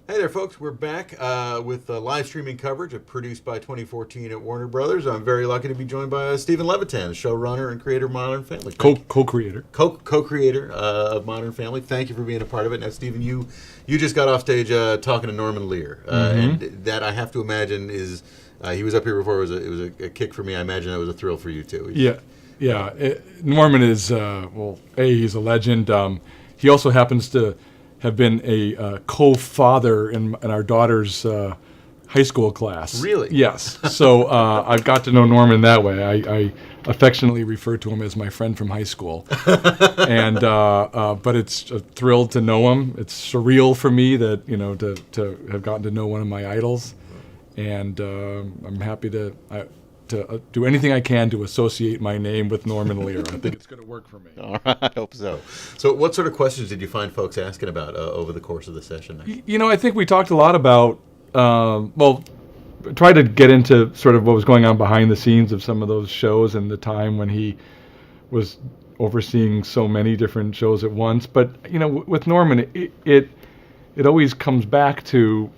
Hey there, folks. We're back with live streaming coverage produced by 2014 at Warner Brothers. I'm very lucky to be joined by Stephen Levitan, showrunner and creator of Modern Family. Co-creator. Co-creator of Modern Family. Thank you for being a part of it. Now, Stephen, you just got off stage talking to Norman Lear, and that I have to imagine is he was up here before. It was a kick for me. I imagine that was a thrill for you too. Yeah. Norman is he's a legend. He also happens to have been a co-father in our daughter's high school class. Really? Yes. So I've got to know Norman that way. I affectionately refer to him as my friend from high school. And but it's a thrill to know him. It's surreal for me that to have gotten to know one of my idols, and I'm happy to do anything I can to associate my name with Norman Lear. I think it's going to work for me. All right, I hope so. So what sort of questions did you find folks asking about over the course of the session? I think we talked a lot about, try to get into sort of what was going on behind the scenes of some of those shows and the time when he was overseeing so many different shows at once. But, with Norman, it always comes back to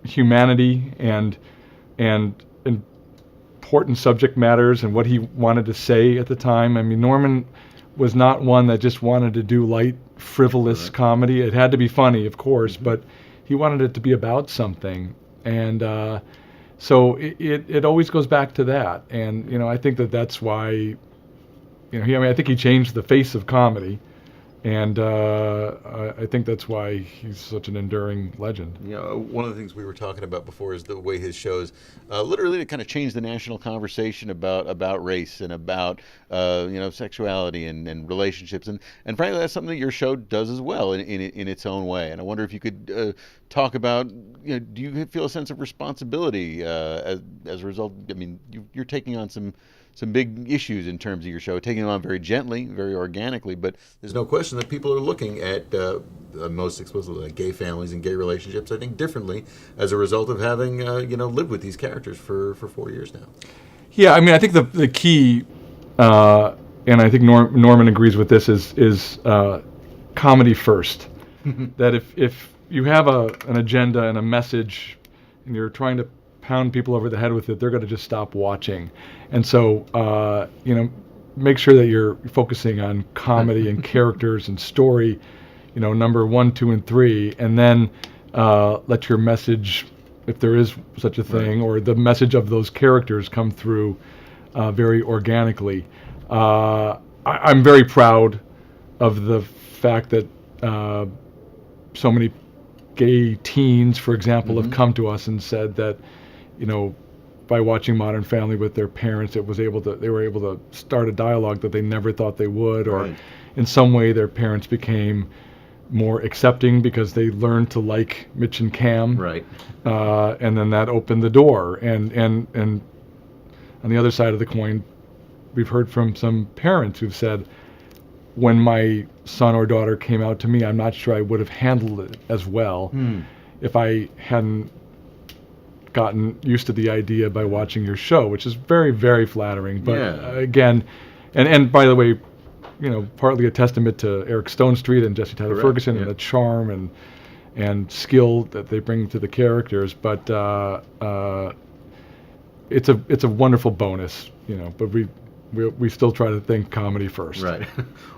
humanity and important subject matters and what he wanted to say at the time. I mean, Norman was not one that just wanted to do light, frivolous comedy. It had to be funny, of course, but he wanted it to be about something. And so it always goes back to that. And, I think that's why, I think he changed the face of comedy. And I think that's why he's such an enduring legend. One of the things we were talking about before is the way his shows literally kind of changed the national conversation about race and about sexuality and relationships, and frankly that's something that your show does as well in its own way. And I wonder if you could talk about do you feel a sense of responsibility as a result? I mean, you're taking on some big issues in terms of your show, taking them on very gently, very organically, but there's no question that people are looking at most explicitly like gay families and gay relationships, I think, differently as a result of having lived with these characters for 4 years now. Yeah, I mean, I think the key, and I think Norman agrees with this, is comedy first. That if you have an agenda and a message, and you're trying to pound people over the head with it, they're going to just stop watching. And so, make sure that you're focusing on comedy and characters and story, number 1, 2, and 3, and then let your message, if there is such a thing, or the message of those characters come through very organically. I'm very proud of the fact that so many gay teens, for example, have come to us and said that, by watching Modern Family with their parents, they were able to start a dialogue that they never thought they would, or in some way their parents became more accepting because they learned to like Mitch and Cam, and then that opened the door. And on the other side of the coin, we've heard from some parents who've said, when my son or daughter came out to me, I'm not sure I would have handled it as well if I hadn't gotten used to the idea by watching your show, which is very, very flattering. But again, and by the way, partly a testament to Eric Stonestreet and Jesse Tyler Ferguson and the charm and skill that they bring to the characters. But it's a wonderful bonus, But we still try to think comedy first. Right.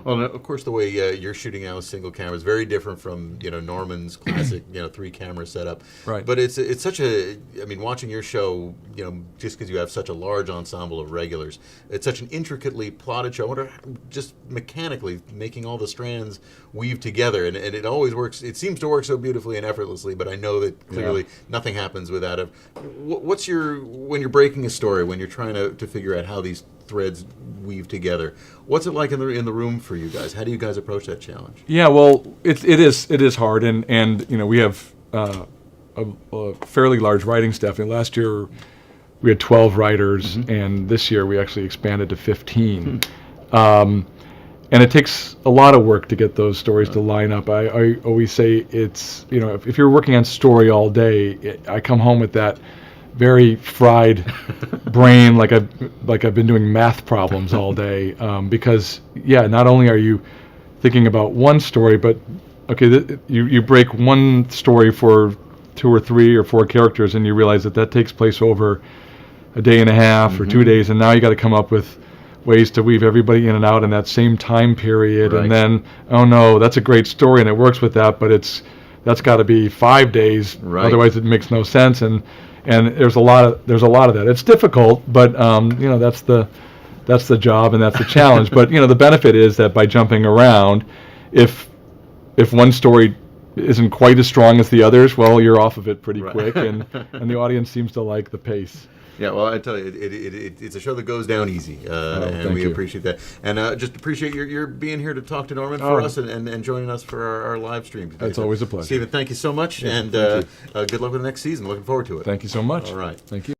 Well, of course, the way you're shooting out with single camera is very different from Norman's classic 3-camera setup. Right. But it's such a, I mean, watching your show, just because you have such a large ensemble of regulars, it's such an intricately plotted show. I wonder, just mechanically making all the strands weave together, and it always works. It seems to work so beautifully and effortlessly. But I know that clearly nothing happens without it. What's when you're breaking a story, when you're trying to figure out how these threads weave together, what's it like in the room for you guys? How do you guys approach that challenge? Yeah, well, it is hard, and we have a fairly large writing staff. And last year we had 12 writers, and this year we actually expanded to 15. And it takes a lot of work to get those stories to line up. I always say it's, if you're working on story all day, I come home with that very fried brain, like I've been doing math problems all day, because not only are you thinking about one story, but okay, you break one story for 2 or 3 or 4 characters, and you realize that takes place over a day and a half or 2 days, and now you got to come up with ways to weave everybody in and out in that same time period. Right. And then, oh no, that's a great story and it works with that, but that's got to be 5 days, Right. otherwise it makes no sense. And there's a lot of that. It's difficult, but that's the job and that's the challenge. But the benefit is that by jumping around, if one story isn't quite as strong as the others, well, you're off of it pretty Right. quick, and the audience seems to like the pace. Yeah, well, I tell you, it's a show that goes down easy, and thank we you. appreciate that. And just appreciate your being here to talk to Norman for us and joining us for our live stream today. That's always a pleasure. Stephen, thank you so much, and thank good luck with the next season. Looking forward to it. Thank you so much. All right. Thank you.